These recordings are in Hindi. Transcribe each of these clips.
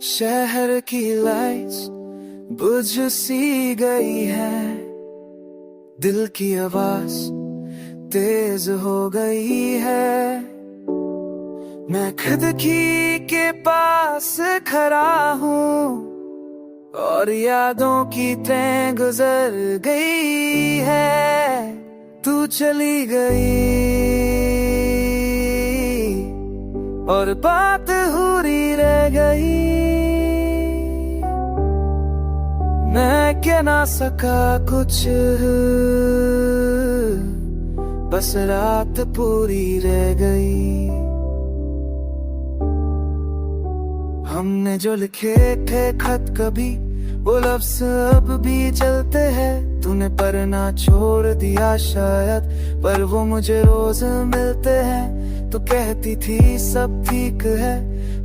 शहर की लाइट्स बुझ सी गई है, दिल की आवाज तेज हो गई है। मैं खिड़की के पास खड़ा हूँ और यादों की ट्रेन गुजर गई है। तू चली गई और बात हुरी रह गई। मैं कह ना सका कुछ, बस रात पूरी रह गई। हमने जो लिखे थे खत कभी, वो लफ्ज़ अब भी चलते हैं। तूने पढ़ना छोड़ दिया शायद, पर वो मुझे रोज मिलते हैं। तू कहती थी सब ठीक है,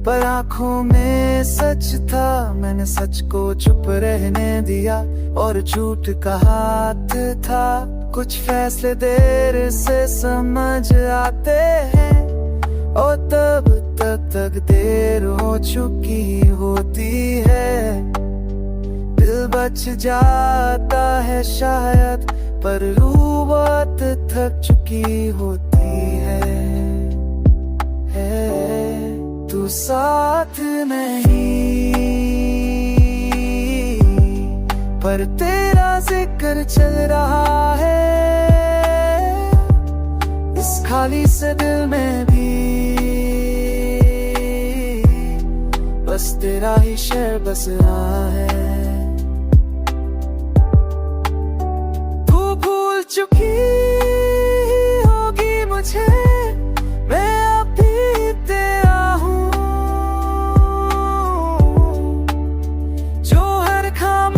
पर आंखों में सच था। मैंने सच को चुप रहने दिया और झूठ का हाथ था। कुछ फैसले देर से समझ आते हैं और तब तक देर हो चुकी होती है। दिल बच जाता है शायद, पर रूह बहुत थक चुकी होती है। तू साथ नहीं, पर तेरा जिक्र चल रहा है इस खाली से दिल में भी। बस तेरा ही शहर बस रहा है। तू भूल चुकी होगी मुझे, मैं अब भी तेरा हूँ। जो हर खामोशी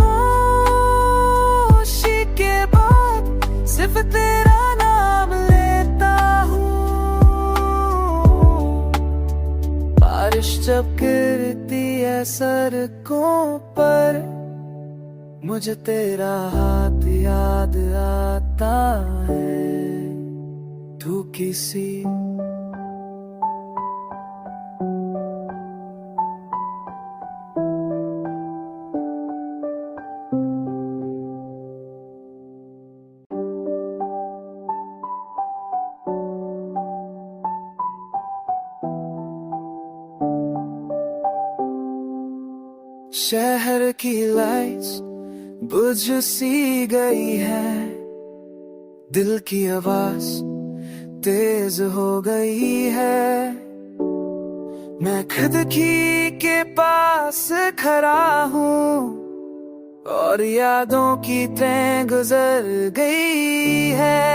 के बाद सिर्फ तेरा नाम लेता हूँ। बारिश जब गिरती है सड़कों पर, मुझे तेरा हाथ याद आता है। तू किसी शहर की लाइट्स बुझ सी गई है, दिल की आवाज तेज हो गई है। मैं खिड़की के पास खड़ा हूँ और यादों की ट्रेन गुजर गई है।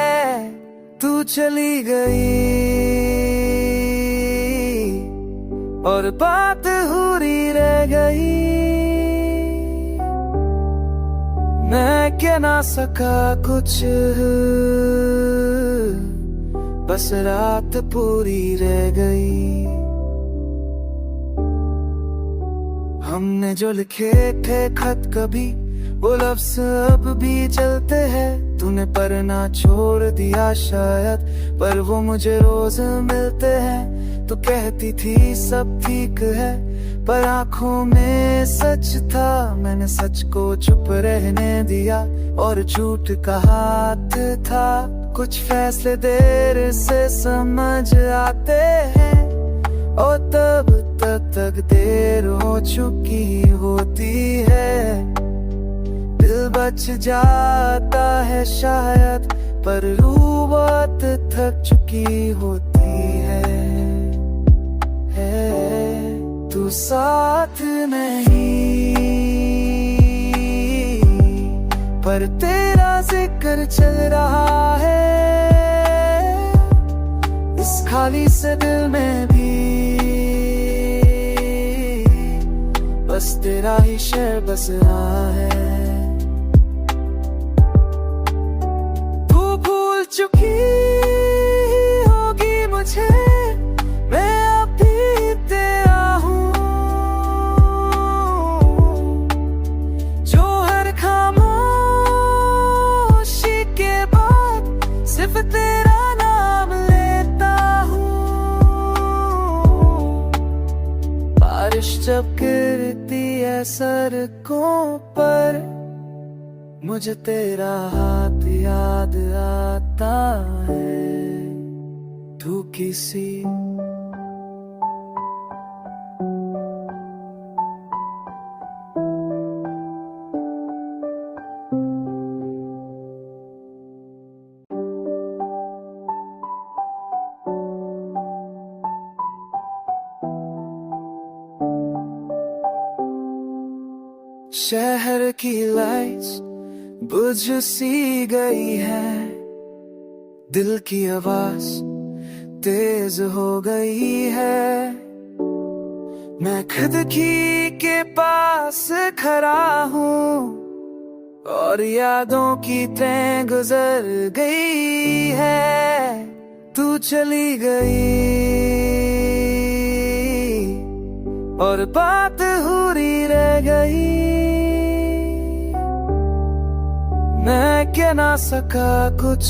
तू चली गई और बात हुरी रह गई। मैं कह ना सका कुछ, बस रात पूरी रह गई। हमने जो लिखे थे खत कभी, वो लफ्ज़ अब भी चलते हैं। तूने पढ़ना छोड़ दिया शायद, पर वो मुझे रोज मिलते हैं। तू कहती थी सब ठीक है, पर आंखों में सच था। मैंने सच को चुप रहने दिया और झूठ का हाथ था। कुछ फैसले देर से समझ आते हैं और तब तक देर हो चुकी होती है। दिल बच जाता है शायद, पर रूह बहुत थक चुकी होती है। तू साथ नहीं, पर तेरा जिक्र चल रहा है इस खाली से दिल में भी। बस तेरा ही शहर बस रहा है। तू भूल चुकी होगी मुझे, मैं अब भी तेरा हूँ। जो हर खामोशी के बाद सिर्फ तेरा नाम लेता हूँ। बारिश जब गिरती है सड़कों पर, मुझे तेरा हाथ याद आता है। तू किसी शहर की लाइट्स बुझ सी गई है, दिल की आवाज तेज हो गई है। मैं खिड़की के पास खड़ा हूँ और यादों की ट्रेन गुजर गई है। तू चली गई और बात हुरी रह गई। मैं कह ना सका कुछ,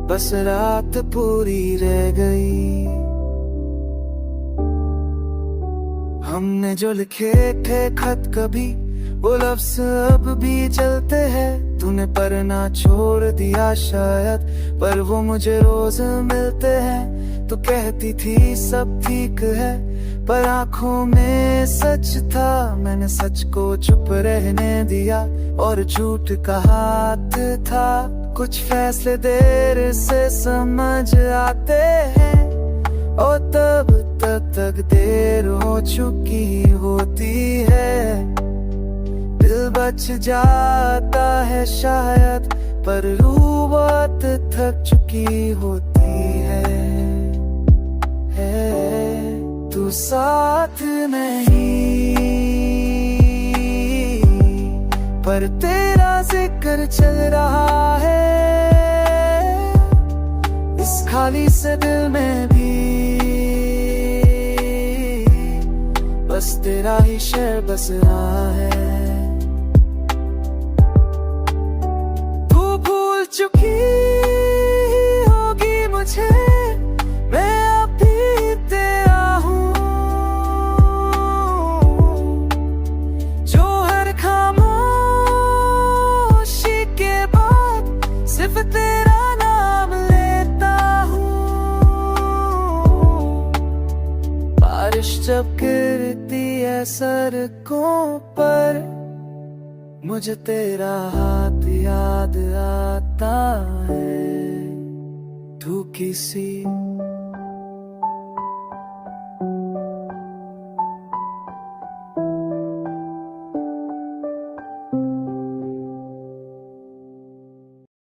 बस रात पूरी रह गई। हमने जो लिखे थे खत कभी, वो लफ्ज़ अब भी चलते हैं। तूने पढ़ना छोड़ दिया शायद, पर वो मुझे रोज मिलते हैं। तू कहती थी सब ठीक है, पर आंखों में सच था। मैंने सच को चुप रहने दिया और झूठ का हाथ था। कुछ फैसले देर से समझ आते हैं और तब तक देर हो चुकी होती है। दिल बच जाता है शायद, पर रूह बहुत थक चुकी होती है। तू साथ नहीं, पर तेरा जिक्र चल रहा है इस खाली से दिल में भी। बस तेरा ही शहर बस रहा है। तू भूल चुकी होगी मुझे, मैं अब भी तेरा हूँ। जो हर खामोशी के बाद सिर्फ तेरा नाम लेता हूँ। बारिश जब गिरती है सड़कों पर, मुझे तेरा हाथ याद आता है। तू किसी